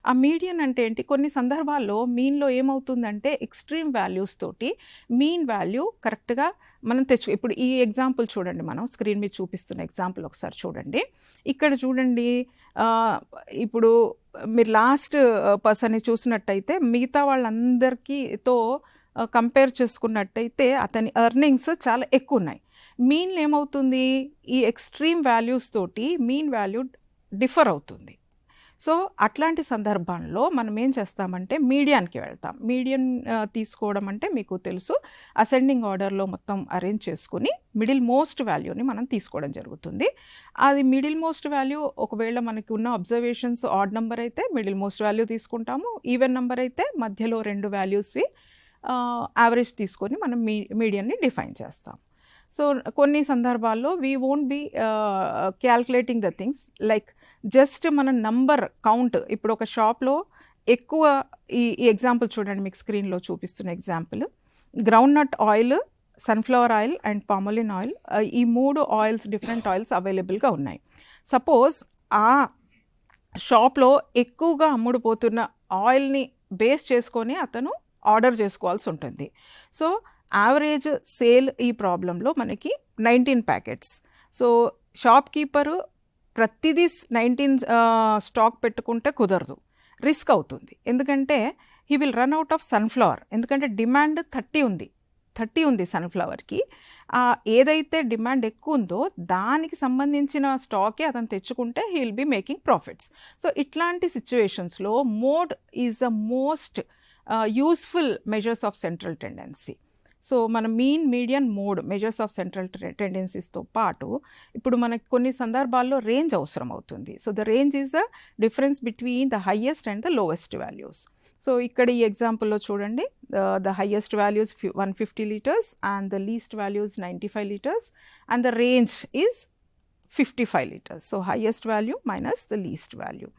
ఆ మీడియన్ అంటే ఏంటి, కొన్ని సందర్భాల్లో మీన్‌లో ఏమవుతుందంటే ఎక్స్‌ట్రీమ్ వాల్యూస్ తోటి మీన్ వాల్యూ కరెక్ట్‌గా మనం ఇప్పుడు ఈ ఎగ్జాంపుల్ చూడండి, మనం స్క్రీన్ మీద చూపిస్తున్న ఎగ్జాంపుల్ ఒకసారి చూడండి. ఇక్కడ చూడండి, ఇప్పుడు మీరు లాస్ట్ పర్సన్‌ని చూసినట్టయితే మిగతా వాళ్ళందరికీతో కంపేర్ చేసుకున్నట్టయితే అతని ఎర్నింగ్స్ చాలా ఎక్కువున్నాయి. మీన్‌లో ఏమవుతుంది, ఈ ఎక్స్‌ట్రీమ్ వాల్యూస్ తోటి మీన్ వాల్యూ డిఫర్ అవుతుంది. సో, అట్లాంటి సందర్భంలో మనం ఏం చేస్తామంటే మీడియాన్‌కి వెళ్తాం. మీడియన్ తీసుకోవడం అంటే మీకు తెలుసు, అసెండింగ్ ఆర్డర్‌లో మొత్తం అరేంజ్ చేసుకొని మిడిల్ మోస్ట్ వాల్యూని మనం తీసుకోవడం జరుగుతుంది. అది మిడిల్ మోస్ట్ వాల్యూ ఒకవేళ మనకి ఉన్న అబ్జర్వేషన్స్ ఆడ్ నంబర్ అయితే మిడిల్ మోస్ట్ వాల్యూ తీసుకుంటాము. ఈవెన్ నంబర్ అయితే మధ్యలో 2 వాల్యూస్‌వి యావరేజ్ తీసుకొని మనం మీడియన్‌ని డిఫైన్ చేస్తాం. సో, కొన్ని సందర్భాల్లో we won't be calculating the things like just మన నంబర్ కౌంట్. ఇప్పుడు ఒక షాప్‌లో ఎక్కువ ఈ ఎగ్జాంపుల్ చూడండి, మీకు స్క్రీన్‌లో చూపిస్తున్న example. Groundnut oil, sunflower oil and palmolein oil, ఈ 3 ఆయిల్స్, డిఫరెంట్ ఆయిల్స్ అవైలబుల్‌గా ఉన్నాయి. సపోజ్ ఆ షాప్‌లో ఎక్కువగా అమ్ముడుపోతున్న ఆయిల్‌ని బేస్ చేసుకొని అతను ఆర్డర్ చేసుకోవాల్సి ఉంటుంది. సో, యావరేజ్ సేల్ ఈ ప్రాబ్లంలో మనకి 19 ప్యాకెట్స్. సో, షాప్ కీపరు ప్రతిదీ 19 స్టాక్ పెట్టుకుంటే కుదరదు, రిస్క్ అవుతుంది. ఎందుకంటే he will run out of sunflower. ఎందుకంటే డిమాండ్ 30 ఉంది సన్‌ఫ్లవర్‌కి. ఏదైతే డిమాండ్ ఎక్కువ ఉందో దానికి సంబంధించిన స్టాకే అతను తెచ్చుకుంటే he will be making profits. So, ఇట్లాంటి సిచ్యువేషన్స్‌లో mode is the most useful measures of central tendency. So, మన mean, median, mode measures of central టెండెన్సీస్‌తో పాటు ఇప్పుడు మనకు కొన్ని సందర్భాల్లో రేంజ్ అవసరం అవుతుంది. So, the range is the difference between the highest and the lowest values. So, ఇక్కడ ఈ ఎగ్జాంపుల్‌లో చూడండి, the highest value is 150 litres and the least value is 95 litres and the range is 55 liters. So, highest value minus the least value.